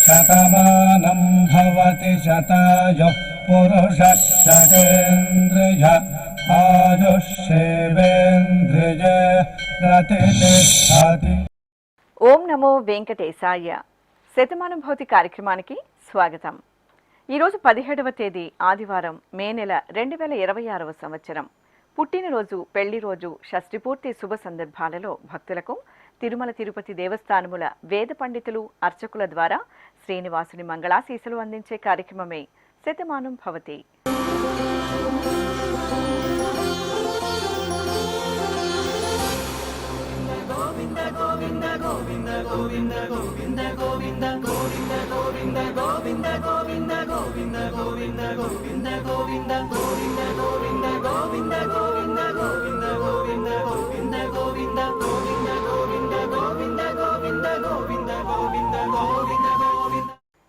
శతమానం భవతి శతాయుః పురుషः శతేంద్రియ ఆయుష్యేవేంద్రియ ప్రతిష్టతి. ఓం నమో వెంకటేశాయ. శతమానుభూతి కార్యక్రమానికి స్వాగతం. ఈరోజు 17వ తేదీ ఆదివారం, మే నెల 2026వ సంవత్సరం. పుట్టినరోజు, పెళ్లి రోజు, షష్ఠిపూర్తి శుభ సందర్భాలలో భక్తులకు తిరుమల తిరుపతి దేవస్థానముల వేద పండితులు, అర్చకుల ద్వారా శ్రీనివాసుని మంగళాశీసులు అందించే కార్యక్రమమే శతమానం భవతి.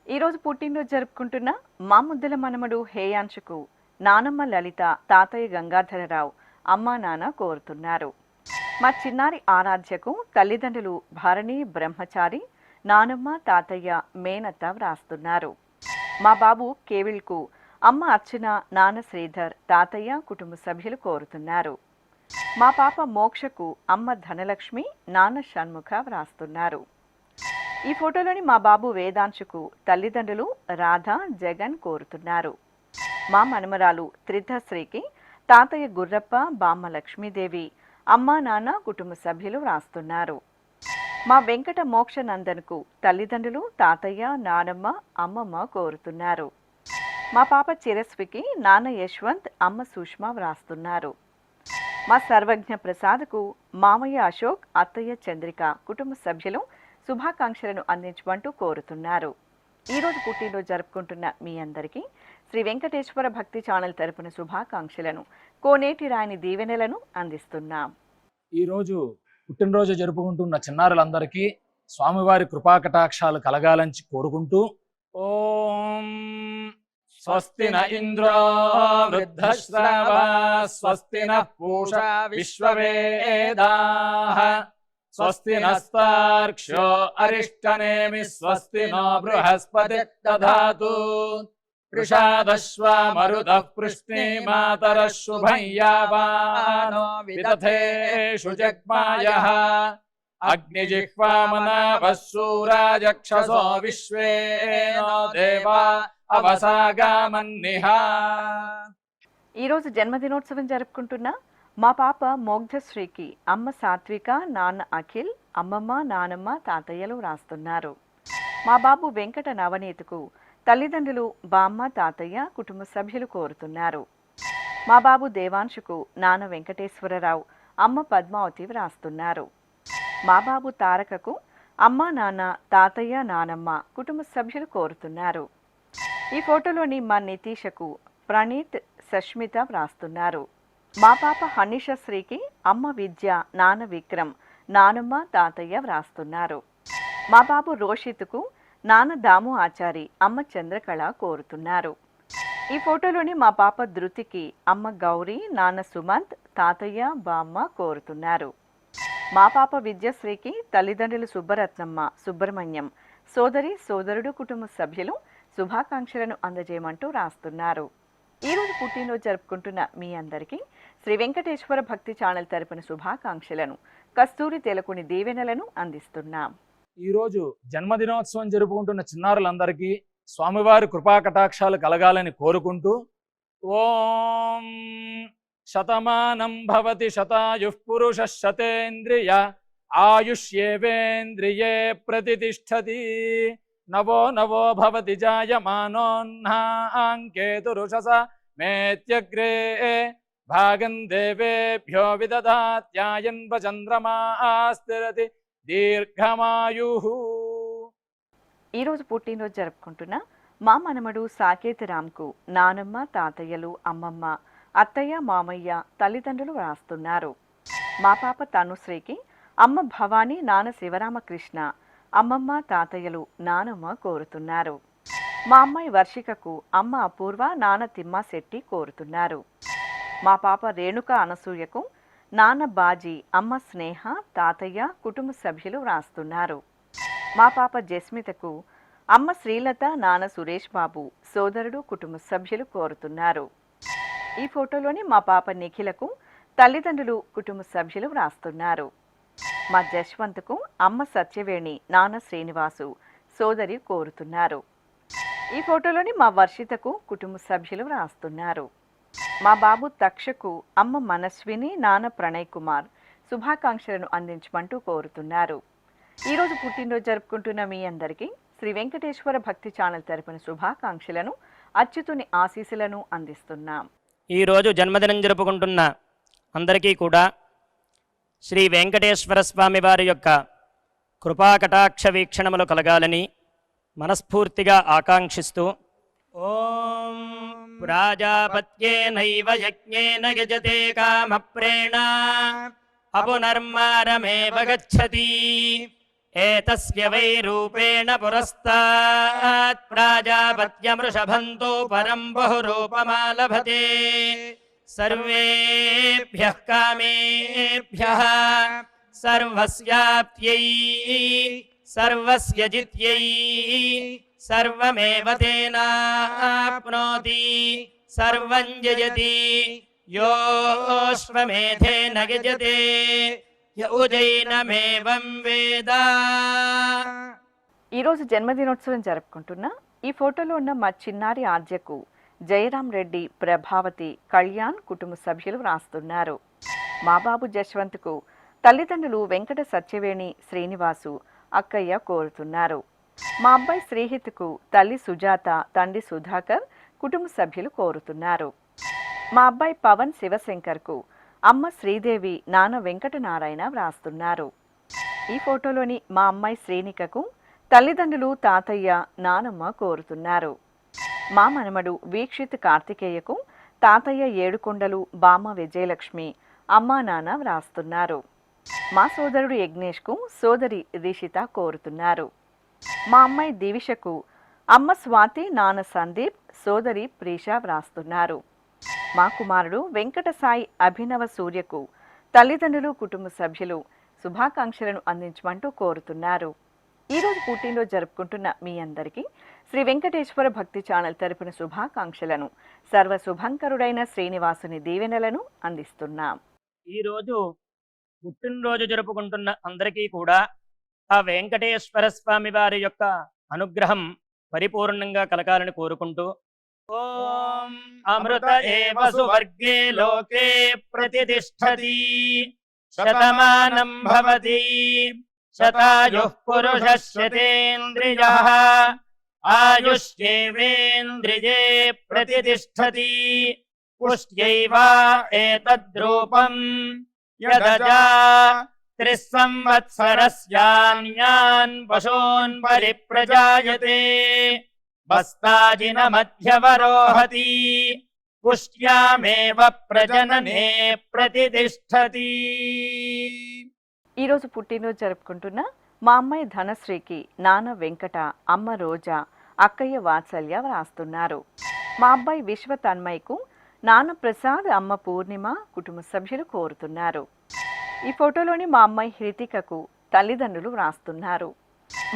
ఈరోజు పుట్టినరోజు జరుపుకుంటున్న మా ముద్దల మనమడు హేయాంశకు నానమ్మ లలిత, తాతయ్య గంగాధరరావు, అమ్మా నాన్న కోరుతున్నారు. మా చిన్నారి ఆరాధ్యకు తల్లిదండ్రులు భరణి బ్రహ్మచారి, నానమ్మ, తాతయ్య, మేనత్త వ్రాస్తున్నారు. మా బాబు కేవిల్కు అమ్మ అర్చన, నాన్న శ్రీధర్, తాతయ్య, కుటుంబ సభ్యులు కోరుతున్నారు. మా పాప మోక్షకు అమ్మ ధనలక్ష్మి, నాన్న షణ్ముఖ వ్రాస్తున్నారు. ఈ ఫోటోలోని మా బాబు వేదాంశుకు తల్లిదండ్రులు రాధా, జగన్ కోరుతున్నారు. మా మనమరాలు త్రిధశ్రీకి తాతయ్య గుర్రప్ప, బామ్మ లక్ష్మీదేవి, అమ్మా నాన్న, కుటుంబ సభ్యులు వ్రాస్తున్నారు. మా వెంకట మోక్ష నందన్కు తల్లిదండ్రులు తాతయ్య, నానమ్మ, అమ్మమ్మ కోరుతున్నారు. మా పాప చిరస్వికి నాన్న యశ్వంత్, అమ్మ సుష్మా వ్రాస్తున్నారు. మా సర్వజ్ఞ ప్రసాద్కు మామయ్య అశోక్, అత్తయ్య చంద్రిక, కుటుంబ సభ్యులు శుభాకాంక్షలను అందించమంటూ కోరుతున్నారు. ఈరోజు పుట్టినరోజు జరుపుకుంటున్న మీ అందరికీ శ్రీ వెంకటేశ్వర భక్తి ఛానల్ తరపున శుభాకాంక్షలను, కోనేటి రాయని దీవెనలను అందిస్తున్నాం. ఈరోజు పుట్టినరోజు జరుపుకుంటున్న చిన్నారులందరికీ స్వామివారి కృపాకటాక్షాలు కలగాలని కోరుకుంటూ, ఓం స్వస్తి న ఇంద్రో వృద్ధశ్రవా స్వస్తి న పూషా విశ్వవేదాః స్వస్తి నస్తార్క్ష్యో అరిష్టనేమి స్వస్తి నో బృహస్పతి దధాతు వృషాదశ్వా మరుదః పృష్ణే మాతరః శుభం యావానో విదథేషు జగ్మాయః అగ్నిజిహ్వామనాభः శూరాజక్షసో విశ్వేనో దేవా అవసాగామన్నిహ. ఈరోజు జన్మదినోత్సవం జరుపుకుంటున్న మా పాప మోగ్ధశ్రీకి అమ్మ సాత్విక, నాన్న అఖిల్, అమ్మమ్మ, నానమ్మ, తాతయ్యలు రాస్తున్నారు. మా బాబు వెంకట నవనీతకు తల్లిదండ్రులు బామ్మ, తాతయ్య, కుటుంబ సభ్యులు కోరుతున్నారు. మా బాబు దేవాంశుకు నాన్న వెంకటేశ్వరరావు, అమ్మ పద్మావతి వ్రాస్తున్నారు. మా బాబు తారకకు అమ్మ, నాన్న, తాతయ్య, నానమ్మ, కుటుంబ సభ్యులు కోరుతున్నారు. ఈ ఫోటోలోని మా నితీషకు ప్రణీత్, సష్మిత వ్రాస్తున్నారు. మా పాప హనీషశ్రీకి అమ్మ విద్య, నాన్న విక్రమ్, నానమ్మ, తాతయ్య వ్రాస్తున్నారు. మా బాబు రోషిత్కు నాన్న దాము ఆచారి, అమ్మ చంద్రకళ కోరుతున్నారు. ఈ ఫోటోలోని మా పాప ధృతికి అమ్మ గౌరీ, నాన్న సుమంత్, తాతయ్య, బామ్మ కోరుతున్నారు. మా పాప విద్యశ్రీకి తల్లిదండ్రులు సుబ్బరత్నమ్మ, సుబ్రహ్మణ్యం, సోదరి, సోదరుడు, కుటుంబ సభ్యులు శుభాకాంక్షలను అందజేయమంటూ రాస్తున్నారు. ఈరోజు పుట్టినరోజు జరుపుకుంటున్న మీ అందరికీ శ్రీ వెంకటేశ్వర భక్తి ఛానల్ తరపున శుభాకాంక్షలను, కస్తూరి తెలకుని దీవెనలను అందిస్తున్నాం. ఈరోజు జన్మదినోత్సవం జరుపుకుంటున్న చిన్నారులందరికీ స్వామివారి కృపాకటాక్షాలు కలగాలని కోరుకుంటూ, ఓం శతమానం భవతి శతాయుః పురుషః శతేంద్రియ ఆయుష్యేవేంద్రియే ప్రతిష్టతి నవో నవో భవతి జాయమానోన్హాంకేతురుషస మేత్యగ్రే భాగం దేవేభ్యో విదధాత్యాయన్వ చంద్రమాస్థిరతి దీర్ఘమాయుః. ఈరోజు పుట్టినరోజు జరుపుకుంటున్న మా మనమడు సాకేత్ రామ్కు నానమ్మ, తాతయ్యలు, అమ్మమ్మ, అత్తయ్య, మామయ్య, తల్లిదండ్రులు వ్రాస్తున్నారు. మా పాప తనుశ్రీకి అమ్మ భవానీ, నాన్న శివరామకృష్ణ, అమ్మమ్మ, తాతయ్యలు, నానమ్మ కోరుతున్నారు. మా అమ్మాయి వర్షికకు అమ్మ అపూర్వ, నాన్న తిమ్మాశెట్టి కోరుతున్నారు. మా పాప రేణుక అనసూయకు నాన్న బాజీ, అమ్మ స్నేహ, తాతయ్య, కుటుంబ సభ్యులు వ్రాస్తున్నారు. మా పాప జస్మితకు అమ్మ శ్రీలత, నాన్న సురేష్ బాబు, సోదరుడు, కుటుంబ సభ్యులు కోరుతున్నారు. ఈ ఫోటోలోని మా పాప నిఖిలకు తల్లిదండ్రులు, కుటుంబ సభ్యులు వ్రాస్తున్నారు. మా జశ్వంత్కు అమ్మ సత్యవేణి, నాన్న శ్రీనివాసు, సోదరి కోరుతున్నారు. ఈ ఫోటోలోని మా వర్షితకు కుటుంబ సభ్యులు వ్రాస్తున్నారు. మా బాబు తక్షకు అమ్మ మనస్విని, నాన్న ప్రణయ్ కుమార్ శుభాకాంక్షలను అందించమంటూ కోరుతున్నారు. ఈరోజు పుట్టినరోజు జరుపుకుంటున్న మీ అందరికీ శ్రీ వెంకటేశ్వర భక్తి ఛానల్ తరపున శుభాకాంక్షలను, అచ్యుతుని ఆశీస్సులను అందిస్తున్నాం. ఈరోజు జన్మదినం జరుపుకుంటున్న అందరికీ కూడా శ్రీ వెంకటేశ్వర స్వామి వారి యొక్క కృపాకటాక్ష వీక్షణములు కలగాలని మనస్ఫూర్తిగా ఆకాంక్షిస్తూ ఓం ప్రాజాపత్యేనైవ యజ్ఞేన యజతే కామప్రేణ అపునర్మారమేవ గచ్చతి ఏతస్య వై రూపేణ పురస్తాత్ ప్రాజాపత్యమృషభంతో పరం బహురూపమాలభతే సర్వేభ్యః కామేభ్యః సర్వస్యాప్త్యై సర్వస్య జిత్యై సర్వమేవ తేనాప్నోతి సర్వం జయతి యోశ్వమేధేన యజతే యౌజైనమేవం వేద. ఈరోజు జన్మదినోత్సవం జరుపుకుంటున్న ఈ ఫోటోలో ఉన్న మా చిన్నారి ఆద్యకు జయరాం రెడ్డి, ప్రభావతి, కళ్యాణ్ కుటుంబ సభ్యులు వ్రాస్తున్నారు. మా బాబు జశ్వంత్కు తల్లిదండ్రులు వెంకట సత్యవేణి, శ్రీనివాసు, అక్కయ్య కోరుతున్నారు. మా అబ్బాయి శ్రీహిత్కు తల్లి సుజాత, తండ్రి సుధాకర్, కుటుంబ సభ్యులు కోరుతున్నారు. మా అబ్బాయి పవన్ శివశంకర్కు అమ్మ శ్రీదేవి, నాన్న వెంకటనారాయణ వ్రాస్తున్నారు. ఈ ఫోటోలోని మా అమ్మాయి శ్రీనికకు తల్లిదండ్రులు, తాతయ్య, నానమ్మ కోరుతున్నారు. మా మనమడు వీక్షిత్ కార్తికేయకు తాతయ్య ఏడుకొండలు, బామ్మ విజయలక్ష్మి, అమ్మా నాన్న వ్రాస్తున్నారు. మా సోదరుడు యజ్ఞేష్కు సోదరి రిషిత కోరుతున్నారు. మా అమ్మాయి దివిషకు అమ్మ స్వాతి, నాన్న సందీప్, సోదరి ప్రీష వ్రాస్తున్నారు. మా కుమారుడు వెంకట సాయి అభినవ సూర్యకు తల్లిదండ్రులు, కుటుంబ సభ్యులు శుభాకాంక్షలను అందించమంటూ కోరుతున్నారు. ఈరోజు పుట్టినరోజు జరుపుకుంటున్న మీ అందరికీ శ్రీ వెంకటేశ్వర భక్తి ఛానల్ తరపున శుభాకాంక్షలను, సర్వ శుభంకరుడైన శ్రీనివాసుని దీవెనలను అందిస్తున్నాం. ఈరోజు పుట్టినరోజు జరుపుకుంటున్న అందరికీ కూడా ఆ వెంకటేశ్వర స్వామి వారి యొక్క అనుగ్రహం పరిపూర్ణంగా కలగాలని కోరుకుంటూ ఓం అమృత ఏవ సువర్గే లోకే ప్రతిష్ఠతి శతమానం భవతి శతాయుః పురుషः శతేంద్రియః ఆయుష్యేవేంద్రియే ప్రతిష్ఠతి పుష్ట్యైవ ఏతద్రూపం యదజా త్రిస్సంవత్సరస్యాన్యాన్ పశూన్ పరిప్రజాయతే బస్తాజినమధ్యవరోహతి పుష్ట్యామేవ ప్రజననే ప్రతిష్ఠతి. ఈరోజు పుట్టినరోజు జరుపుకుంటున్న మా అమ్మాయి ధనశ్రీకి నాన్న వెంకట, అమ్మ రోజా, అక్కయ్య వాత్సల్య వ్రాస్తున్నారు. మా అబ్బాయి విశ్వ తన్మయ్యకు నాన్న ప్రసాద్, అమ్మ పూర్ణిమ, కుటుంబ సభ్యులు కోరుతున్నారు. ఈ ఫోటోలోని మా అమ్మాయి హృతికకు తల్లిదండ్రులు వ్రాస్తున్నారు.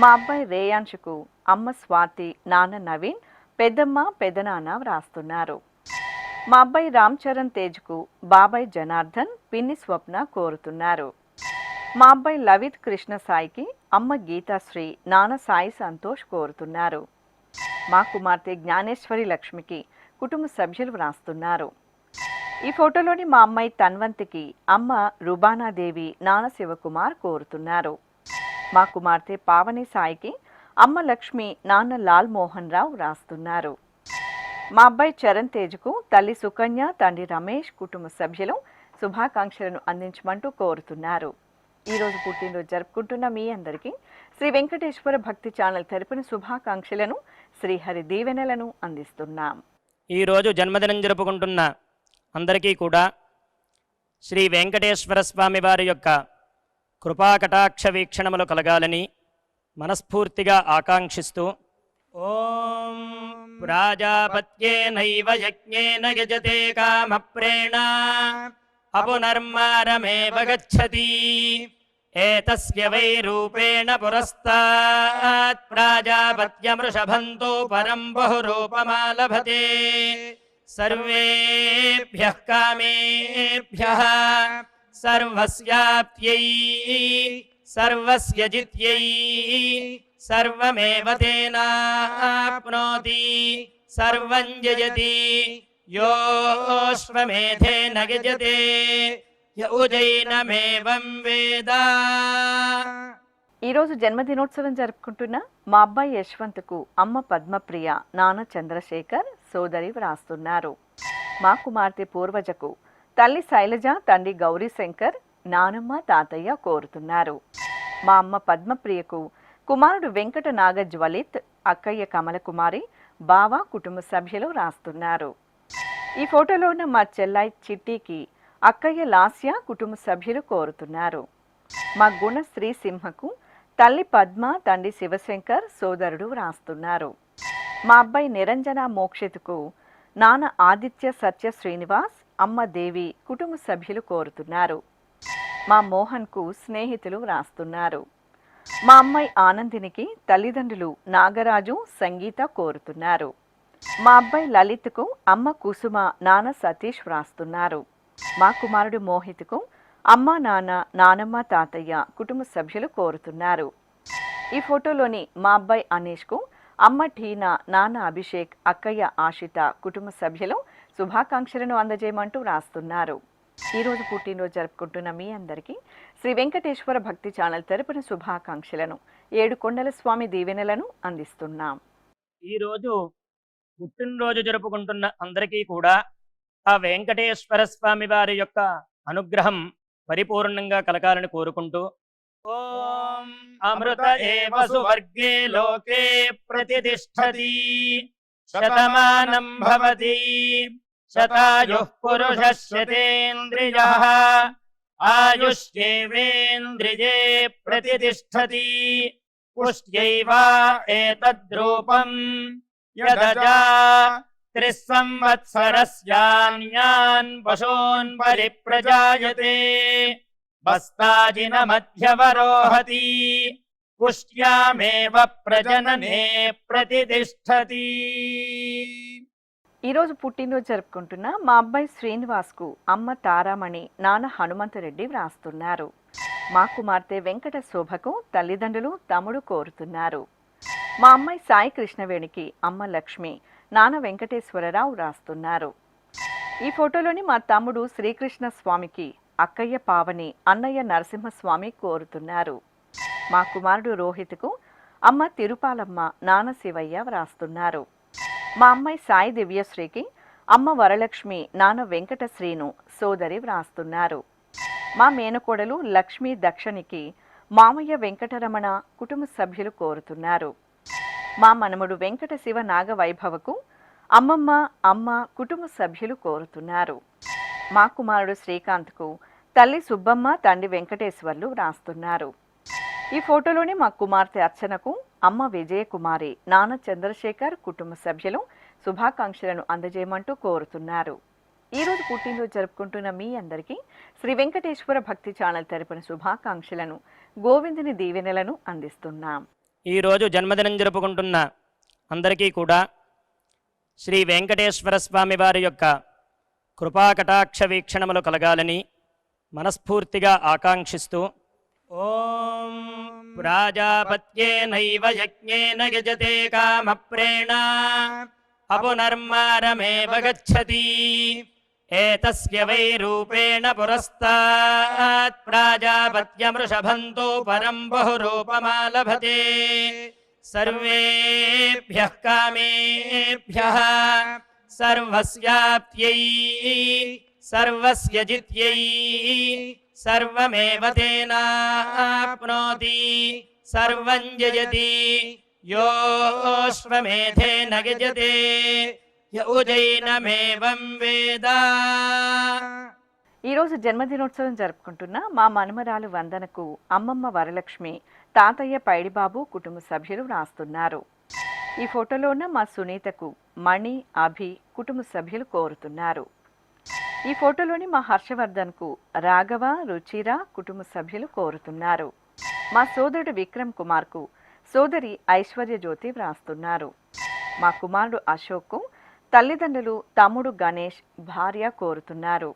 మా అబ్బాయి రేయాంశుకు అమ్మ స్వాతి, నాన్న నవీన్, పెద్దమ్మ, పెదనాన్న వ్రాస్తున్నారు. మా అబ్బాయి రామ్ చరణ్ తేజ్కు బాబాయ్ జనార్దన్, పిన్ని స్వప్న కోరుతున్నారు. మా అబ్బాయి లవిత్ కృష్ణ సాయికి అమ్మ గీతాశ్రీ, నాన్న సాయి సంతోష్ కోరుతున్నారు. మా కుమార్తె జ్ఞానేశ్వరి లక్ష్మికి కుటుంబ సభ్యులు వ్రాస్తున్నారు. ఈ ఫోటోలోని మా అమ్మాయి తన్వంతికి అమ్మ రుబానాదేవి, నాన్న శివకుమార్ కోరుతున్నారు. మా కుమార్తె పావని సాయికి అమ్మ లక్ష్మి, నాన్న లాల్ మోహన్ రావు వ్రాస్తున్నారు. మా అబ్బాయి చరణ్ తేజ్కు తల్లి సుకన్య, తండ్రి రమేష్, కుటుంబ సభ్యులు శుభాకాంక్షలను అందించమంటూ కోరుతున్నారు. ఈరోజు పుట్టినరోజు జరుపుకుంటున్న మీ అందరికీ శ్రీ వెంకటేశ్వర భక్తి ఛానల్ తరపున శుభాకాంక్షలను, శ్రీహరి దీవెనలను అందిస్తున్నాం. ఈరోజు జన్మదినం జరుపుకుంటున్న అందరికీ కూడా శ్రీ వెంకటేశ్వర స్వామి వారి యొక్క కృపాకటాక్ష వీక్షణములు కలగాలని మనస్ఫూర్తిగా ఆకాంక్షిస్తూ ఓం ప్రాజాపత్యేనైవ యజ్ఞేన యజతే కామప్రేణ అపునర్మారమేవ గచ్చతి ఏతస్య వై రూపేణ పురస్తాత్ ప్రాజాపత్యమృషభంతో పరం బహురూపమాలభతే సర్వేభ్యః కామేభ్యః సర్వస్యాప్త్యై సర్వస్య జిత్యై సర్వమేవ తేనాప్నోతి సర్వం జయతి యోశ్వమేధేన గజతే య ఉజైనమేవం వేద. ఈరోజు జన్మదినోత్సవం జరుపుకుంటున్న మా అబ్బాయి యశ్వంత్కు అమ్మ పద్మప్రియ, నాన్న చంద్రశేఖర్, సోదరి వ్రాస్తున్నారు. మా కుమార్తె పూర్వజకు తల్లి శైలజ, తండ్రి గౌరీశంకర్, నానమ్మ, తాతయ్య కోరుతున్నారు. మా అమ్మ పద్మప్రియకు కుమారుడు వెంకట నాగ జ్వలిత్, అక్కయ్య కమలకుమారి, బావ, కుటుంబ సభ్యులు రాస్తున్నారు. ఈ ఫోటోలో ఉన్న మా చెల్లాయి చిట్టికి అక్కయ్య లాస్య, కుటుంబ సభ్యులు కోరుతున్నారు. మా గుణ శ్రీసింహకు తల్లి పద్మ, తండ్రి శివశంకర్, సోదరుడు వ్రాస్తున్నారు. మా అబ్బాయి నిరంజన మోక్షిత్కు నాన్న ఆదిత్య సత్య శ్రీనివాస్, అమ్మ దేవి, కుటుంబ సభ్యులు కోరుతున్నారు. మా మోహన్కు స్నేహితులు వ్రాస్తున్నారు. మా అమ్మాయి ఆనందినికి తల్లిదండ్రులు నాగరాజు, సంగీత కోరుతున్నారు. మా అబ్బాయి లలిత్కు అమ్మ కుసుమ, నాన్న సతీష్ వ్రాస్తున్నారు. మా కుమారుడు మోహిత్కు అమ్మ, నాన్న, నానమ్మ, తాతయ్య, కుటుంబ సభ్యులు కోరుతున్నారు. ఈ ఫోటోలోని మా అబ్బాయి అనీష్కు అమ్మ ఠీనా, నాన్న అభిషేక్, అక్కయ్య ఆశిత, కుటుంబ సభ్యులు శుభాకాంక్షలను అందజేయమంటూ వ్రాస్తున్నారు. ఈరోజు పుట్టినరోజు జరుపుకుంటున్న మీ అందరికీ శ్రీ వెంకటేశ్వర భక్తి ఛానల్ తరపున శుభాకాంక్షలను, 7 కొండల స్వామి దీవెనలను అందిస్తున్నాం. ఈరోజు పుట్టినరోజు జరుపుకుంటున్న అందరికీ కూడా ఆ వెంకటేశ్వర స్వామి వారి యొక్క అనుగ్రహం పరిపూర్ణంగా కలగాలని కోరుకుంటూ, ఓం అమృత ఏవ సువర్గే లోకే ప్రతిష్ఠతి శతమానం భవతి శతాయుః పురుషः శతేంద్రియః ఆయుష్యేవేంద్రియే ప్రతిష్ఠతి పుష్ట్యైవ ఏతద్రూపం యదజా 3 సంవత్సరస్యాన్యాన్ పశూన్ పరిప్రజాయతే బస్తాజిన మధ్యవరోహతి పుష్ట్యామేవ ప్రజననే ప్రతిష్ఠతి. ఈరోజు పుట్టినరోజు జరుపుకుంటున్న మా అబ్బాయి శ్రీనివాస్కు అమ్మ తారామణి, నాన్న హనుమంతరెడ్డి వ్రాస్తున్నారు. మా కుమార్తె వెంకట శోభకు తల్లిదండ్రులు, తమ్ముడు కోరుతున్నారు. మా అమ్మాయి సాయి కృష్ణవేణికి అమ్మ లక్ష్మి, నాన్న వెంకటేశ్వరరావు వ్రాస్తున్నారు. ఈ ఫోటోలోని మా తమ్ముడు శ్రీకృష్ణ స్వామికి అక్కయ్య పావని, అన్నయ్య నరసింహస్వామి కోరుతున్నారు. మా కుమారుడు రోహిత్కు అమ్మ తిరుపాలమ్మ, నాన్న శివయ్య వ్రాస్తున్నారు. మా అమ్మాయి సాయి దివ్యశ్రీకి అమ్మ వరలక్ష్మి, నాన్న వెంకట శ్రీను, సోదరి వ్రాస్తున్నారు. మా మేనకోడలు లక్ష్మీ దక్షిణికి మామయ్య వెంకటరమణ, కుటుంబ సభ్యులు కోరుతున్నారు. మా మనముడు వెంకట శివ నాగ వైభవకు అమ్మమ్మ, అమ్మ, కుటుంబ సభ్యులు కోరుతున్నారు. మా కుమారుడు శ్రీకాంత్కు తల్లి సుబ్బమ్మ, తండ్రి వెంకటేశ్వర్లు వ్రాస్తున్నారు. ఈ ఫోటోలోని మా కుమార్తె అర్చనకు అమ్మ విజయకుమారి, నాన్న చంద్రశేఖర్, కుటుంబ సభ్యులు శుభాకాంక్షలను అందజేయమంటూ కోరుతున్నారు. ఈరోజు పుట్టినరోజు జరుపుకుంటున్న మీ అందరికీ శ్రీ వెంకటేశ్వర భక్తి ఛానల్ తరపున శుభాకాంక్షలను, గోవిందుని దీవెనలను అందిస్తున్నాం. ఈరోజు జన్మదినం జరుపుకుంటున్న అందరికీ కూడా శ్రీ వెంకటేశ్వర స్వామి వారి యొక్క కృపాకటాక్ష వీక్షణములు కలగాలని మనస్ఫూర్తిగా ఆకాంక్షిస్తూ, ఓం ప్రాజాపత్యేనైవ యజ్ఞేన యజతే కామప్రేణ అపునర్మారమేవ గచ్చతి ఏతస్య వై రూపేణ పురస్తాత్ ప్రాజాపత్యమృషభంతో పరం బహురూపమాలభతే సర్వేభ్యః కామేభ్యః సర్వస్యాప్త్యై సర్వస్య జిత్యై సర్వమేవ తేనాప్నోతి సర్వం జయతి యోశ్వమేధేన గజతే య ఉజైనమేవం వేద. ఈరోజు జన్మదినోత్సవం జరుపుకుంటున్న మా మనుమరాలు వందనకు అమ్మమ్మ వరలక్ష్మి, తాతయ్య పైడిబాబు, కుటుంబ సభ్యులు వ్రాస్తున్నారు. ఈ ఫోటోలో ఉన్న మా సునీతకు మణి, అభి, కుటుంబ సభ్యులు కోరుతున్నారు. ఈ ఫోటోలోని మా హర్షవర్ధన్కు రాఘవ రుచిర కుటుంబ సభ్యులు కోరుతున్నారు. మా సోదరుడు విక్రమ్ కుమార్కు సోదరి ఐశ్వర్య జ్యోతి వ్రాస్తున్నారు. మా కుమారుడు అశోక్కు తల్లిదండ్రులు తమ్ముడు గణేష్ భార్య కోరుతున్నారు.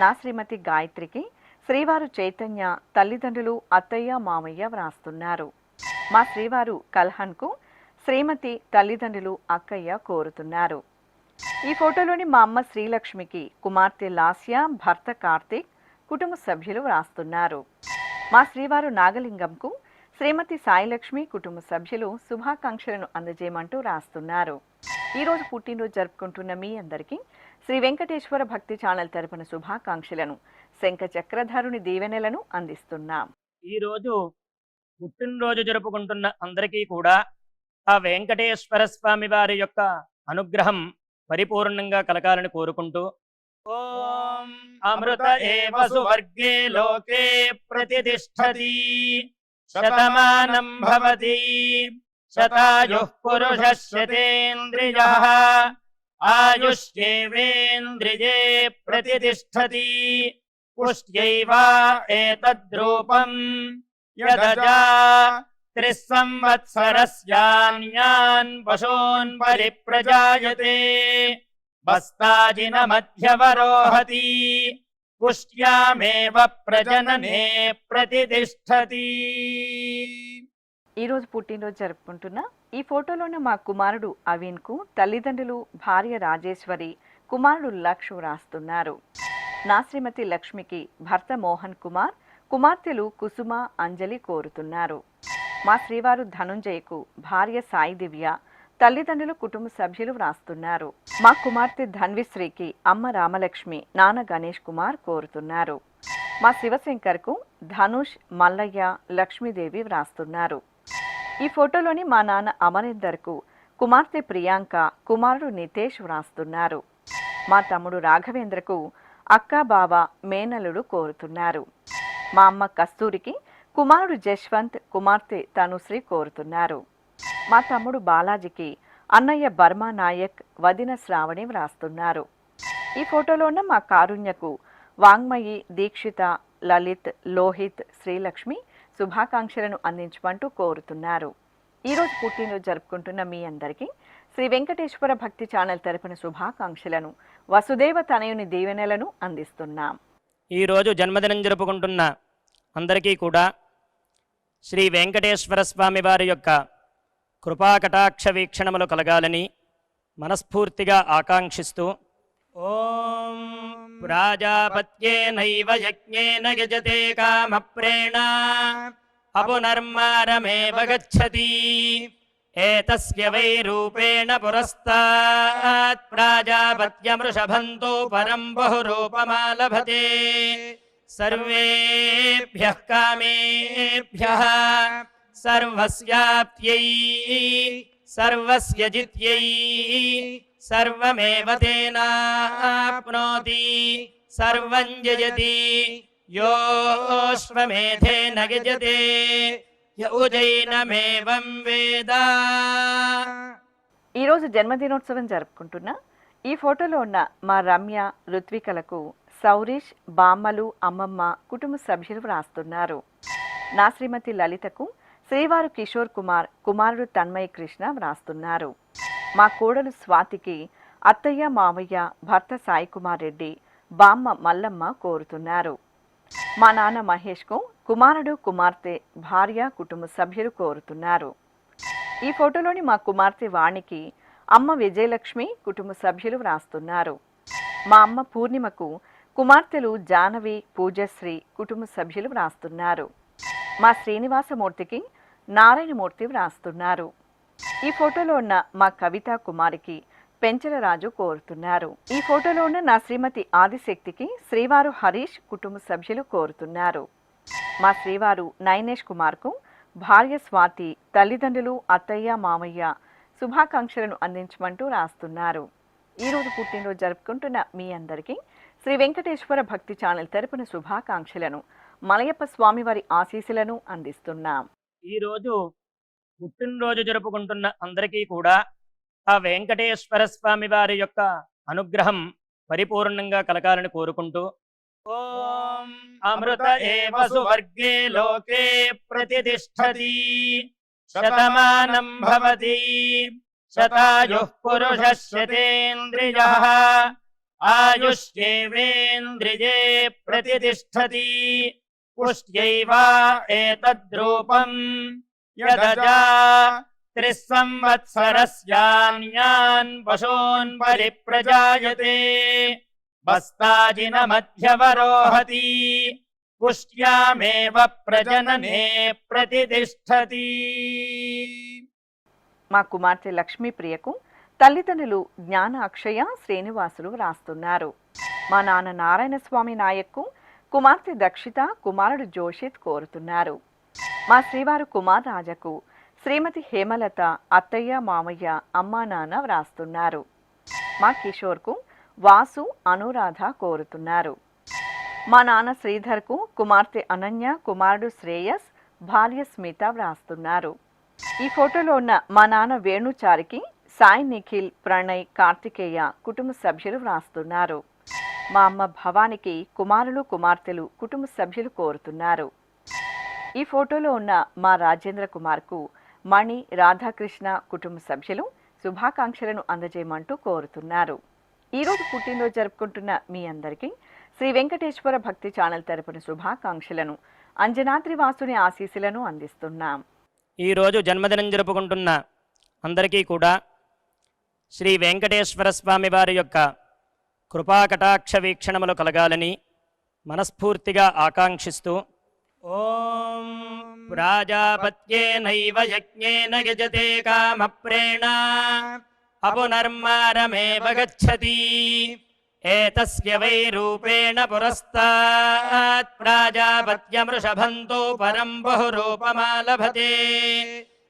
నా శ్రీమతి గాయత్రికి శ్రీవారు చైతన్య తల్లిదండ్రులు అత్తయ్య మామయ్య వ్రాస్తున్నారు. మా శ్రీవారు కల్హన్కు శ్రీమతి తల్లిదండ్రులు అక్కయ్య కోరుతున్నారు. ఈ ఫోటోలోని మా అమ్మ శ్రీలక్ష్మికి కుమార్తె లాస్య భర్త కార్తీక్ కుటుంబ సభ్యులు వ్రాస్తున్నారు. మా శ్రీవారు నాగలింగంకు శ్రీమతి సాయిలక్ష్మి కుటుంబ సభ్యులు శుభాకాంక్షలను అందజేయమంటూ రాస్తున్నారు. ఈరోజు పుట్టినరోజు జరుపుకుంటున్న మీ అందరికీ శ్రీ వెంకటేశ్వర భక్తి ఛానల్ తరపున శుభాకాంక్షలను శంఖ చక్రధారుని దీవెనలను అందిస్తున్నాం. ఈరోజు పుట్టినరోజు జరుపుకుంటున్న అందరికీ కూడా ఆ వెంకటేశ్వర స్వామి వారి యొక్క అనుగ్రహం పరిపూర్ణంగా కలగాలని కోరుకుంటూ ఓం అమృత ఏవ సువర్గే లోకే ప్రతిష్ఠతి శతమానం భవతి శతాయుః పురుషः శతేంద్రియః ఆయుష్యేవేంద్రియే ప్రతిష్ఠతి పుష్ట్యైవ ఏతద్రూపం యదజా త్రిస్సంవత్సరస్యాన్యాన్ పశూన్ పరిప్రజాయతే బస్తాజిన మధ్యవరోహతి పుష్ట్యామేవ ప్రజననే ప్రతిష్ఠతి. ఈరోజు పుట్టినరోజు జరుపుకుంటున్న ఈ ఫోటోలోని మా కుమారుడు అవిన్కు తల్లిదండ్రులు భార్య రాజేశ్వరి కుమారుడు లక్ష్ రాస్తున్నారు. నా శ్రీమతి లక్ష్మికి భర్త మోహన్ కుమార్ కుమార్తెలు కుసుమ అంజలి కోరుతున్నారు. మా శ్రీవారు ధనుంజయకు భార్య సాయి దివ్య తల్లిదండ్రులు కుటుంబ సభ్యులు వ్రాస్తున్నారు. మా కుమార్తె ధన్విశ్రీకి అమ్మ రామలక్ష్మి నాన్న గణేష్ కుమార్ కోరుతున్నారు. మా శివశంకర్కు ధనుష్ మల్లయ్య లక్ష్మీదేవి వ్రాస్తున్నారు. ఈ ఫోటోలోని మా నాన్న అమరేందర్కు కుమార్తె ప్రియాంక కుమారుడు నితేష్ వ్రాస్తున్నారు. మా తమ్ముడు రాఘవేంద్రకు అక్క బావ మేనలుడు కోరుతున్నారు. మా అమ్మ కస్తూరికి కుమారుడు జశ్వంత్ కుమార్తె తనుశ్రీ కోరుతున్నారు. మా తమ్ముడు బాలాజీకి అన్నయ్య బర్మా నాయక్ వదిన శ్రావణి వ్రాస్తున్నారు. ఈ ఫోటోలో ఉన్న మా కారుణ్యకు వాంగ్మయి దీక్షిత లలిత్ లోహిత్ శ్రీలక్ష్మి శుభాకాంక్షలను అందించమంటూ కోరుతున్నారు. ఈరోజు పుట్టినరోజు జరుపుకుంటున్న మీ అందరికీ శ్రీ వెంకటేశ్వర భక్తి ఛానల్ తరపున శుభాకాంక్షలను వసుదేవ తనయుని దీవెనలను అందిస్తున్నాం. ఈరోజు జన్మదినం జరుపుకుంటున్న అందరికీ కూడా శ్రీ వెంకటేశ్వర స్వామి వారి యొక్క కృపాకటాక్ష వీక్షణములు కలగాలని మనస్ఫూర్తిగా ఆకాంక్షిస్తూ ఓం ప్రాజాపత్యేనైవ యజ్ఞేన యజతే కామప్రేణ అపునర్మారమేవ గచ్చతి ఏతస్య వై రూపేణ పురస్తాత్ ప్రాజాపత్యమృషభంతో పరం బహురూపమాలభతే సర్వేభ్యః కామేభ్యః సర్వస్యాప్త్యై సర్వస్య జిత్యై సర్వమేవ తేనాప్నోతి సర్వం జయతి యోశ్వమేధేన యజతే య ఉజైనమేవం వేద. ఈరోజు జన్మదినోత్సవం జరుపుకుంటున్న ఈ ఫోటోలో ఉన్న మా రమ్య ఋత్వికలకు సౌరీష్ బామ్మలు అమ్మమ్మ కుటుంబ సభ్యులు వ్రాస్తున్నారు. నా శ్రీమతి లలితకు శ్రీవారు కిషోర్ కుమార్ కుమారుడు తన్మయ్ కృష్ణ వ్రాస్తున్నారు. మా కోడలు స్వాతికి అత్తయ్య మావయ్య భర్త సాయి కుమార్ రెడ్డి బామ్మ మల్లమ్మ కోరుతున్నారు. మా నాన్న మహేష్కు కుమారుడు కుమార్తె భార్య కుటుంబ సభ్యులు కోరుతున్నారు. ఈ ఫోటోలోని మా కుమార్తె వాణికి అమ్మ విజయలక్ష్మి కుటుంబ సభ్యులు వ్రాస్తున్నారు. మా అమ్మ పూర్ణిమకు కుమార్తెలు జానవి పూజశ్రీ కుటుంబ సభ్యులు వ్రాస్తున్నారు. మా శ్రీనివాసమూర్తికి నారాయణమూర్తి వ్రాస్తున్నారు. ఈ ఫోటోలో ఉన్న మా కవితా కుమారికి పెంచలరాజు కోరుతున్నారు. ఈ ఫోటోలో ఉన్న నా శ్రీమతి ఆదిశక్తికి శ్రీవారు హరీష్ కుటుంబ సభ్యులు కోరుతున్నారు. మా శ్రీవారు నైనేష్ కుమార్కు భార్య స్వాతి తల్లిదండ్రులు అత్తయ్య మామయ్య శుభాకాంక్షలను అందించమంటూ రాస్తున్నారు. ఈరోజు పుట్టినరోజు జరుపుకుంటున్న మీ అందరికీ శ్రీ వెంకటేశ్వర భక్తి ఛానల్ తరపున శుభాకాంక్షలను మలయప్ప స్వామివారి ఆశీస్సులను అందిస్తున్నాం. ఈరోజు పుట్టినరోజు జరుపుకుంటున్న అందరికీ కూడా ఆ వెంకటేశ్వర స్వామి వారి యొక్క అనుగ్రహం పరిపూర్ణంగా కలకాలని కోరుకుంటూ ఓం అమృత ఏవ సువర్గే లోకే ప్రతిష్టతి శతమానం భవతి శతాయుః పురుషः శతేంద్రియః ఆయుష్యేవేంద్రియే ప్రతిష్టతి పుష్ట్యైవ ఏతద్రూపం యదజా త్రిస్సంవత్సరస్యాన్యాన్ పశూన్ పరిప్రజాయతే వస్తాజినమధ్యవరోహతి పుష్ట్యామేవ ప్రజననే ప్రతిష్టతి. మా కుమార్తె లక్ష్మీప్రియకు తల్లిదండ్రులు జ్ఞాన అక్షయ శ్రీనివాసులు వ్రాస్తున్నారు. మా నాన్న నారాయణ స్వామి నాయక్కు కుమార్తె దక్షిత కుమారుడు జోషిత్ కోరుతున్నారు. మా శ్రీవారు కుమార్ రాజకు శ్రీమతి హేమలత అత్తయ్య మామయ్య అమ్మా నాన్న వ్రాస్తున్నారు. మా కిషోర్కు వాసు అనురాధ కోరుతున్నారు. మా నాన్న శ్రీధర్కు కుమార్తె అనన్య కుమారుడు శ్రేయస్ భార్య స్మిత వ్రాస్తున్నారు. ఈ ఫోటోలో ఉన్న మా నాన్న వేణుచారికి సాయి నిఖిల్ ప్రణయ్ కార్తికేయ కుటుంబ సభ్యులు వ్రాస్తున్నారు. మా అమ్మ భవానికి కుమారులు కుమార్తెలు కుటుంబ సభ్యులు కోరుతున్నారు. ఈ ఫోటోలో ఉన్న మా రాజేంద్ర కుమార్కు మణి రాధాకృష్ణ కుటుంబ సభ్యులు శుభాకాంక్షలను అందజేయమంటూ కోరుతున్నారు. ఈరోజు పుట్టినరోజు జరుపుకుంటున్న మీ అందరికీ శ్రీ వెంకటేశ్వర భక్తి ఛానల్ తరపున శుభాకాంక్షలను అంజనాద్రి వాసుని ఆశీస్సులను అందిస్తున్నాం. ఈరోజు జన్మదినం జరుపుకుంటున్న అందరికీ కూడా శ్రీ వెంకటేశ్వర స్వామి వారి యొక్క కృపాకటాక్ష వీక్షణములు కలగాలని మనస్ఫూర్తిగా ఆకాంక్షిస్తూ ఓం ప్రాజాపత్యేనైవ యజ్ఞేన యజతే కామప్రేణ అపునర్మారమేవ గచ్చతి ఏతస్య వై రూపేణ పురస్తాత్ ప్రాజాపత్యమృషభంతో పరం బహురూపమాలభతే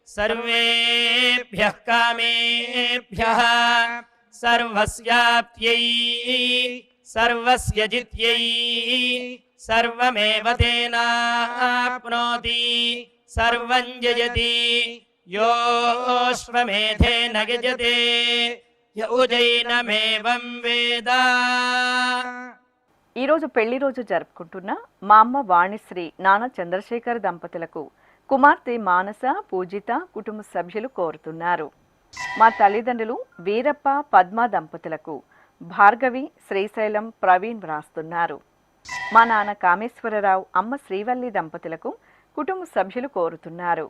సర్వేభ్యః కామేభ్యః సర్వస్యాప్త్యై సర్వస్య జిత్యై సర్వమేవ తేనాప్నోతి సర్వం జయతి యోశ్వమేధేన గజతే యౌజైనమేవం వేద. ఈరోజు పెళ్లి రోజు జరుపుకుంటున్న మా అమ్మ వాణిశ్రీ నాన్న చంద్రశేఖర్ దంపతులకు కుమార్తె మానస పూజిత కుటుంబ సభ్యులు కోరుతున్నారు. మా తల్లిదండ్రులు వీరప్ప పద్మ దంపతులకు భార్గవి శ్రీశైలం ప్రవీణ్ వ్రాస్తున్నారు. మా నాన్న కామేశ్వరరావు అమ్మ శ్రీవల్లి దంపతులకు కుటుంబ సభ్యులు కోరుతున్నారు.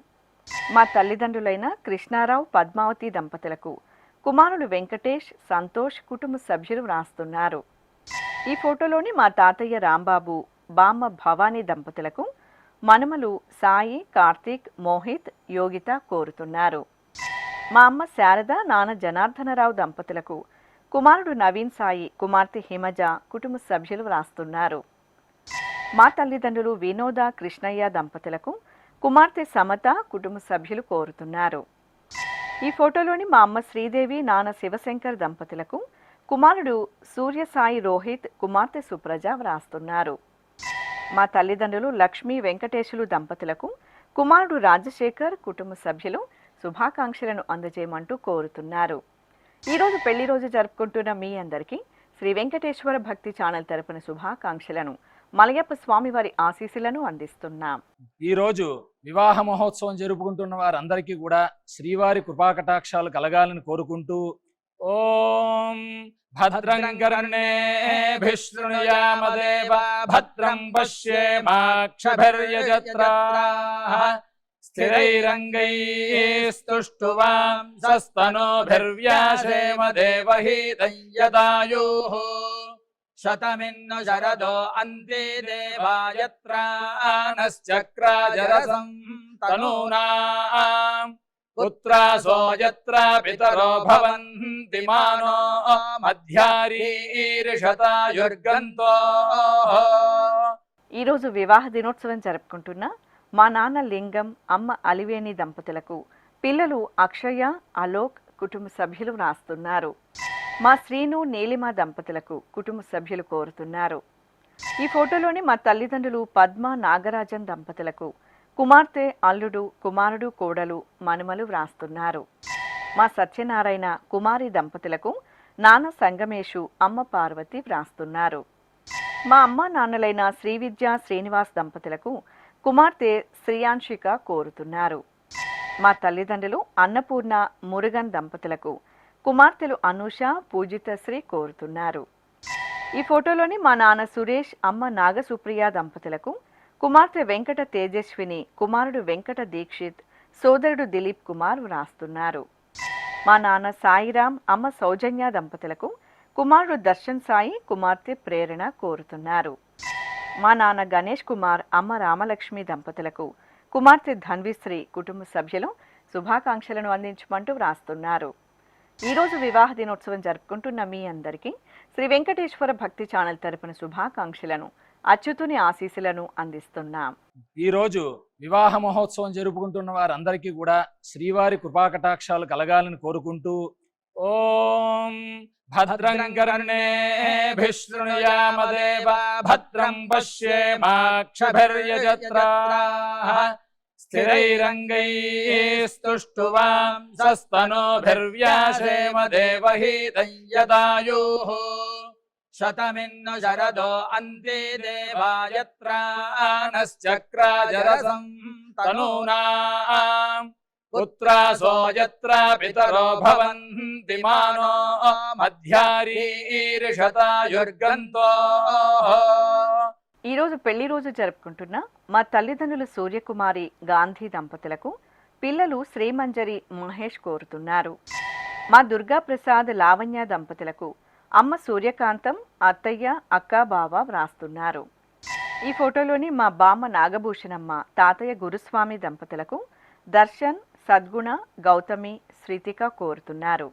మా తల్లిదండ్రులైన కృష్ణారావు పద్మావతి దంపతులకు కుమారుడు వెంకటేష్ సంతోష్ కుటుంబ సభ్యులు వ్రాస్తున్నారు. ఈ ఫోటోలోని మా తాతయ్య రాంబాబు బామ్మ భవానీ దంపతులకు మనుమలు సాయి కార్తీక్ మోహిత్ యోగిత కోరుతున్నారు. మా అమ్మ శారద నాన్న జనార్దనరావు దంపతులకు కుమారుడు నవీన్ సాయి కుమార్తె హిమజ కుటుంబ సభ్యులు వ్రాస్తున్నారు. మా తల్లిదండ్రులు వినోద కృష్ణయ్య దంపతులకు కుమార్తె సమత కుటుంబ సభ్యులు కోరుతున్నారు. ఈ ఫోటోలోని మా అమ్మ శ్రీదేవి నాన్న శివశంకర్ దంపతులకు కుమారుడు సూర్యసాయి రోహిత్ కుమార్తె సుప్రజ వ్రాస్తున్నారు. మా తల్లిదండ్రులు లక్ష్మీ వెంకటేశులు దంపతులకు కుమారుడు రాజశేఖర్ కుటుంబ సభ్యులు శుభాకాంక్షలను అందజేయమంటూ కోరుతున్నారు. ఈరోజు పెళ్లి రోజు జరుపుకుంటున్న మీ అందరికీ శ్రీ వెంకటేశ్వర భక్తి ఛానల్ తరపున శుభాకాంక్షలను మలయప్ప స్వామి వారి ఆశీస్సులను అందిస్తున్నాం. ఈరోజు వివాహ మహోత్సవం జరుపుకుంటున్న వారందరికీ కూడా శ్రీవారి కృపాకటాక్షాలు కలగాలని కోరుకుంటూ ఓం భద్రం కర్ణేభిః శృణుయామదేవ భద్రం పశ్యేమాక్షభిర్యజత్రాః స్థిరైరంగైస్తుష్టువాంసస్తనోభిర్వ్యాసేమ దేవహీతం యదాయుః శతమిన్ను శరదో అంతే దేవాయత్రానశ్చక్రాజరసం తనూనాం పుత్రాసో యత్ర పితరో భవంతి మానో మధ్యారీర్షతాయుర్గంతో. ఈరోజు వివాహ దినోత్సవం జరుపుకుంటున్న మా నాన్న లింగం అమ్మ అలివేణి దంపతులకు పిల్లలు అక్షయ అలోక్ కుటుంబ సభ్యులు వ్రాస్తున్నారు. మా శ్రీను నీలిమ దంపతులకు కుటుంబ సభ్యులు కోరుతున్నారు. ఈ ఫోటోలోని మా తల్లిదండ్రులు పద్మ నాగరాజన్ దంపతులకు కుమార్తె అల్లుడు కుమారుడు కోడలు మనుమలు వ్రాస్తున్నారు. మా సత్యనారాయణ కుమారి దంపతులకు నాన్న సంగమేషు, అమ్మ పార్వతి వ్రాస్తున్నారు. మా అమ్మ నాన్నలైన శ్రీవిద్య శ్రీనివాస్ దంపతులకు కుమార్తె శ్రీయాంశిక కోరుతున్నారు. మా తల్లిదండ్రులు అన్నపూర్ణ మురుగన్ దంపతులకు కుమార్తెలు అనూష పూజితశ్రీ కోరుతున్నారు. ఈ ఫోటోలోని మా నాన్న సురేష్, అమ్మ నాగసుప్రియ దంపతులకు కుమార్తె వెంకట తేజస్విని, కుమారుడు వెంకట దీక్షిత్, సోదరుడు దిలీప్ కుమార్ వ్రాస్తున్నారు. మా నాన్న సాయిరాం, అమ్మ సౌజన్య దంపతులకు కుమారుడు దర్శన్ సాయి, కుమార్తె ప్రేరణ కోరుతున్నారు. మా నాన్న గణేష్ కుమార్, అమ్మ రామలక్ష్మి దంపతులకు కుమార్తె ధన్విశ్రీ, కుటుంబ సభ్యులు శుభాకాంక్షలను అందించమంటూ వ్రాస్తున్నారు. ఈరోజు వివాహ దినోత్సవం జరుపుకుంటున్న మీ అందరికీ శ్రీ వెంకటేశ్వర భక్తి ఛానల్ తరపున శుభాకాంక్షలను, అచ్యుతుని ఆశీస్సులను అందిస్తున్నాం. ఈరోజు వివాహ మహోత్సవం జరుపుకుంటున్న వారందరికీ కూడా శ్రీవారి కృపాకటాక్షాలు కలగాలని కోరుకుంటూ ఓం భద్రం కర్ణేభిః శృణుయామదేవ భద్రం పశ్యేమాక్షభిర్యజత్రాః స్థిరైరంగైస్తుష్టువాంసస్తనోభిర్వ్యాసేమ దేవహీతం యదాయుః శతమిన్ను శరదో అంతే దేవాయత్రానశ్చక్రాజరసం తనూనాం పుత్రాసో యత్ర పితరో భవంతి మానో మధ్యారీర్షతాయుర్గంతో. ఈరోజు పెళ్లి రోజు జరుపుకుంటున్న మా తల్లిదండ్రులు సూర్యకుమారి గాంధీ దంపతులకు పిల్లలు శ్రీమంజరి మహేష్ కోరుతున్నారు. మా దుర్గాప్రసాద్ లావణ్య దంపతులకు అమ్మ సూర్యకాంతం, అత్తయ్య, అక్క, బావ వ్రాస్తున్నారు. ఈ ఫోటోలోని మా బామ్మ నాగభూషణమ్మ, తాతయ్య గురుస్వామి దంపతులకు దర్శన్, సద్గుణ, గౌతమి, శ్రీతిక కోరుతున్నారు.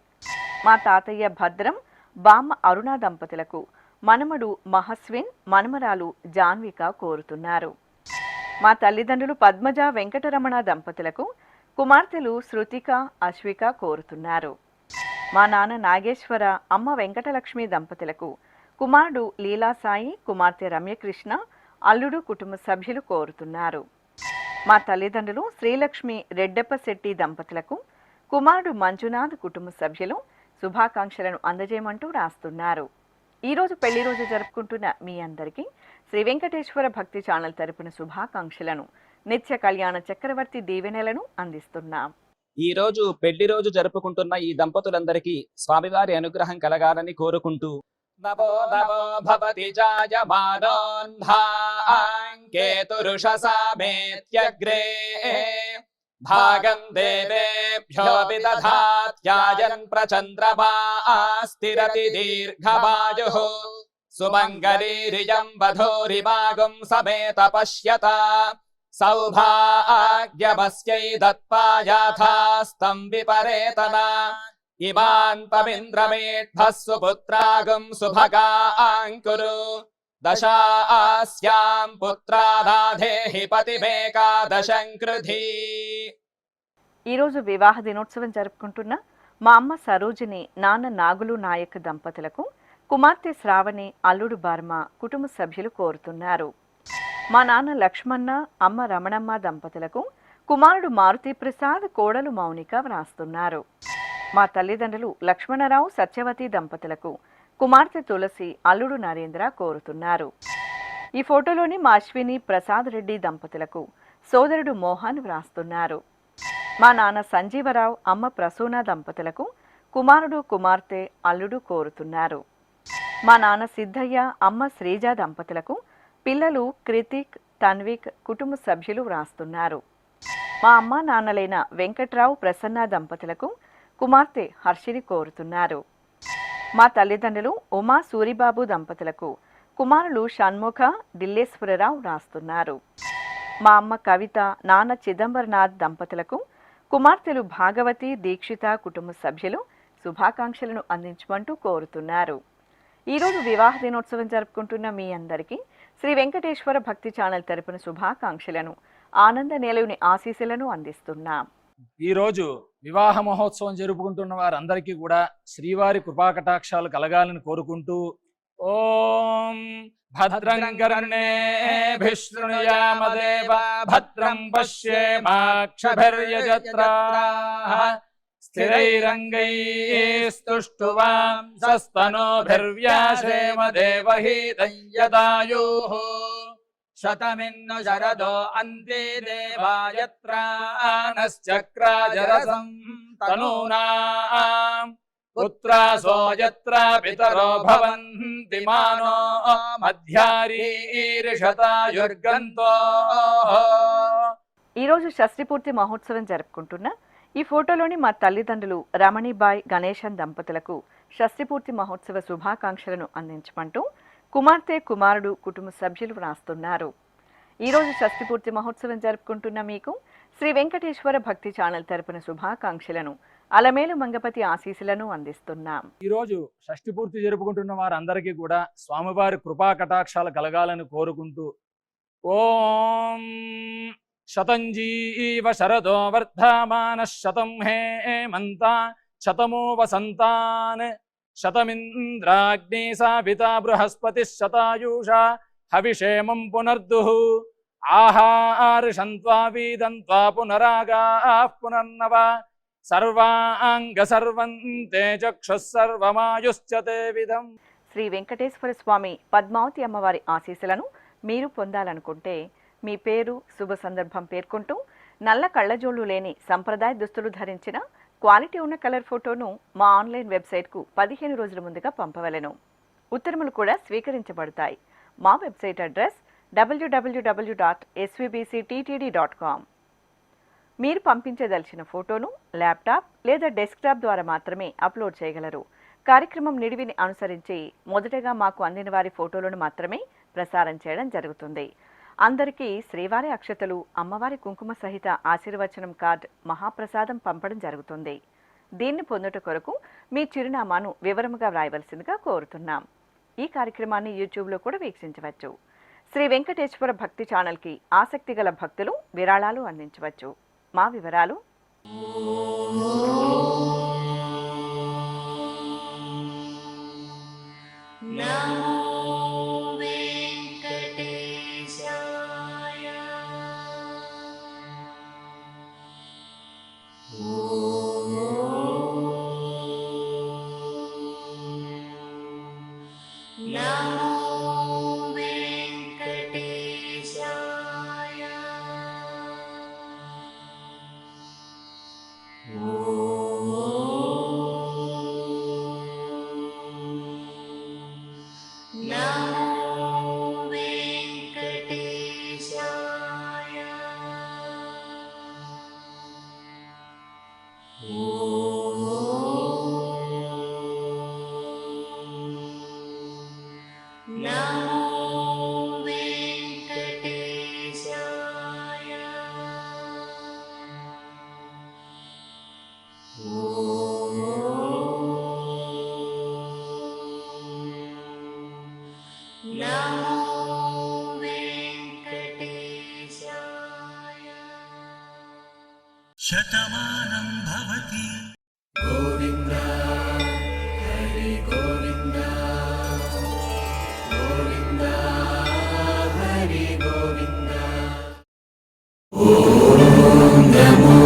మా తాతయ్య భద్రం, బామ్మ అరుణ దంపతులకు మనమడు మహస్విన్, మనమరాలు జాన్విక కోరుతున్నారు. మా తల్లిదండ్రులు పద్మజ వెంకటరమణ దంపతులకు కుమార్తెలు శృతిక, అశ్విక కోరుతున్నారు. మా నాన్న నాగేశ్వర, అమ్మ వెంకటలక్ష్మి దంపతులకు కుమారుడు లీలాసాయి, కుమార్తె రమ్యకృష్ణ, అల్లుడు, కుటుంబ సభ్యులు కోరుతున్నారు. మా తల్లిదండ్రులు శ్రీలక్ష్మి రెడ్డప్పశెట్టి దంపతులకు కుమారుడు మంజునాథ్, కుటుంబ సభ్యులు శుభాకాంక్షలను అందజేయమంటూ రాస్తున్నారు. ఈరోజు పెళ్లి రోజు జరుపుకుంటున్న మీ అందరికీ శ్రీ వెంకటేశ్వర భక్తి ఛానల్ తరపున శుభాకాంక్షలను, నిత్య కళ్యాణ చక్రవర్తి దీవెనలను అందిస్తున్నాం. ఈ రోజు పెళ్లి రోజు జరుపుకుంటున్న ఈ దంపతులందరికీ స్వామివారి అనుగ్రహం కలగాలని కోరుకుంటూ నమో నమో భవతి జాయమానోన్ధాంకేతురుషసామేత్యగ్రే భాగం దేవేభ్యో విదధాత్యాయన్ ప్రచంద్రమా స్థిరతి దీర్ఘమాయుః సుమంగళీరియం వధూరిమాగం సమేత పశ్యత సౌభాగ్యమస్యై దత్పాయాథాస్తం విపరేతనా ఇమాన్ పమింద్రమేఢ్భః సుపుత్రాగం సుభగాంకురు దశాస్యాం పుత్రానాధేహి పతిమేకాదశం కృధి. ఈరోజు వివాహ దినోత్సవం జరుపుకుంటున్న మా అమ్మ సరోజిని, నాన్న నాగులు నాయక్ దంపతులకు కుమార్తె శ్రావణి, అల్లుడు బర్మ, కుటుంబ సభ్యులు కోరుతున్నారు. మా నాన్న లక్ష్మణ, అమ్మ రమణమ్మ దంపతులకు కుమారుడు మారుతి ప్రసాద్, కోడలు మౌనిక వ్రాస్తున్నారు. మా తల్లిదండ్రులు లక్ష్మణరావు, సత్యవతి దంపతులకు కుమార్తె తులసి, అల్లుడు నరేంద్ర కోరుతున్నారు. ఈ ఫోటోలోని మా అశ్విని ప్రసాద్ రెడ్డి దంపతులకు సోదరుడు మోహన్ వ్రాస్తున్నారు. మా నాన్న సంజీవరావు, అమ్మ ప్రసూన దంపతులకు కుమారుడు, కుమార్తె, అల్లుడు కోరుతున్నారు. మా నాన్న సిద్ధయ్య, అమ్మ శ్రీజ దంపతులకు పిల్లలు కృతిక్, తన్విక్, కుటుంబ సభ్యులు వ్రాస్తున్నారు. మా అమ్మ నాన్నలైన వెంకట్రావు, ప్రసన్న దంపతులకు కుమార్తె హర్షిని కోరుతున్నారు. మా తల్లిదండ్రులు ఉమా, సూరిబాబు దంపతులకు కుమారులు షణ్ముఖ, ఢిల్లేశ్వరరావు వ్రాస్తున్నారు. మా అమ్మ కవిత, నాన్న చిదంబరనాథ్ దంపతులకు కుమార్తెలు భాగవతి, దీక్షిత, కుటుంబ సభ్యులు శుభాకాంక్షలను అందించమంటూ కోరుతున్నారు. ఈరోజు వివాహ దినోత్సవం జరుపుకుంటున్న మీ అందరికీ శ్రీ వెంకటేశ్వర భక్తి ఛానల్ తరపున శుభాకాంక్షలను, ఆనంద నిలయుని ఆశీస్సులను అందిస్తున్నాం. ఈరోజు వివాహ మహోత్సవం జరుపుకుంటున్న వారందరికీ కూడా శ్రీవారి కృపాకటాక్షాలు కలగాలని కోరుకుంటూ ఓం భద్రం కర్ణేభిః శృణుయామదేవ భద్రం పశ్యేమాక్షభిర్యజత్రాః స్థిరైరంగైస్తుష్టువాం సస్తనోభిర్వ్యాసేమ దేవహీతం యదాయుః శతమిన్ను శరదో అంతే దేవాయత్రానశ్చక్రాజరసం తనూనాం పుత్రాసో యత్ర పితరో భవంతి మానో మధ్యారీర్షతాయుర్గంతో. ఈరోజు షష్ఠి పూర్తి మహోత్సవం జరుపుకుంటున్న ఈ ఫోటోలోని మా తల్లిదండ్రులు రమణిబాయ్ గణేశన్ దంపతులకు షష్ఠి పూర్తి మహోత్సవ శుభాకాంక్షలను అందించమంటూ కుమార్తె కుమారుడు కుటుంబ సభ్యులు వ్రాస్తున్నారు. ఈరోజు షష్ఠి పూర్తి మహోత్సవం జరుపుకుంటున్న మీకు శ్రీ వెంకటేశ్వర భక్తి ఛానల్ తరపున శుభాకాంక్షలను అలమేలు మంగపతి ఆశీస్సులను అందిస్తున్నాం. ఈరోజు షష్ఠి పూర్తి జరుపుకుంటున్న వారందరికీ కూడా స్వామివారి కృపా కటాక్షాలు కలగాలని కోరుకుంటూ ఓం శతంజీవ శరదో వర్ధమాన శతం హేమంత శతమో వసంతాన్ శతమింద్రాగ్ని సావితా బృహస్పతి శతాయూషా హవిషేమం పునర్దుః ఆహార్షంత్వా వీదంత్వా పునరాగాః పునర్నవ సర్వాంగ సర్వంతే చక్షుః సర్వమాయుశ్చ తే విధం. శ్రీ వెంకటేశ్వర స్వామి పద్మావతి అమ్మవారి ఆశీస్సులను మీరు పొందాలనుకుంటే మీ పేరు శుభ సందర్భం పేర్కొంటూ నల్ల కళ్ళజోళ్లు లేని సంప్రదాయ దుస్తులు ధరించిన క్వాలిటీ ఉన్న కలర్ ఫోటోను మా ఆన్లైన్ వెబ్సైట్కు 15 రోజుల ముందుగా పంపవలెను. ఉత్తరములు కూడా స్వీకరించబడతాయి. మా వెబ్సైట్ అడ్రస్ www.svbcttd.com. మీరు పంపించదలిచిన ఫోటోను ల్యాప్టాప్ లేదా డెస్క్టాప్ ద్వారా మాత్రమే అప్లోడ్ చేయగలరు. కార్యక్రమం నిడివిని అనుసరించి మొదటగా మాకు అందిన వారి ఫోటోలను మాత్రమే ప్రసారం చేయడం జరుగుతుంది. అందరికీ శ్రీవారి అక్షతలు, అమ్మవారి కుంకుమ సహిత ఆశీర్వచనం కార్డ్, మహాప్రసాదం పంపడం జరుగుతుంది. దీన్ని పొందుట కొరకు మీ చిరునామాను వివరముగా వ్రాయవలసిందిగా కోరుతున్నాం. ఈ కార్యక్రమాన్ని యూట్యూబ్లో కూడా వీక్షించవచ్చు. శ్రీ వెంకటేశ్వర భక్తి ఛానల్కి ఆసక్తి గల భక్తులు విరాళాలు అందించవచ్చు. మా వివరాలు శతమానం భవతి. ఓం నమో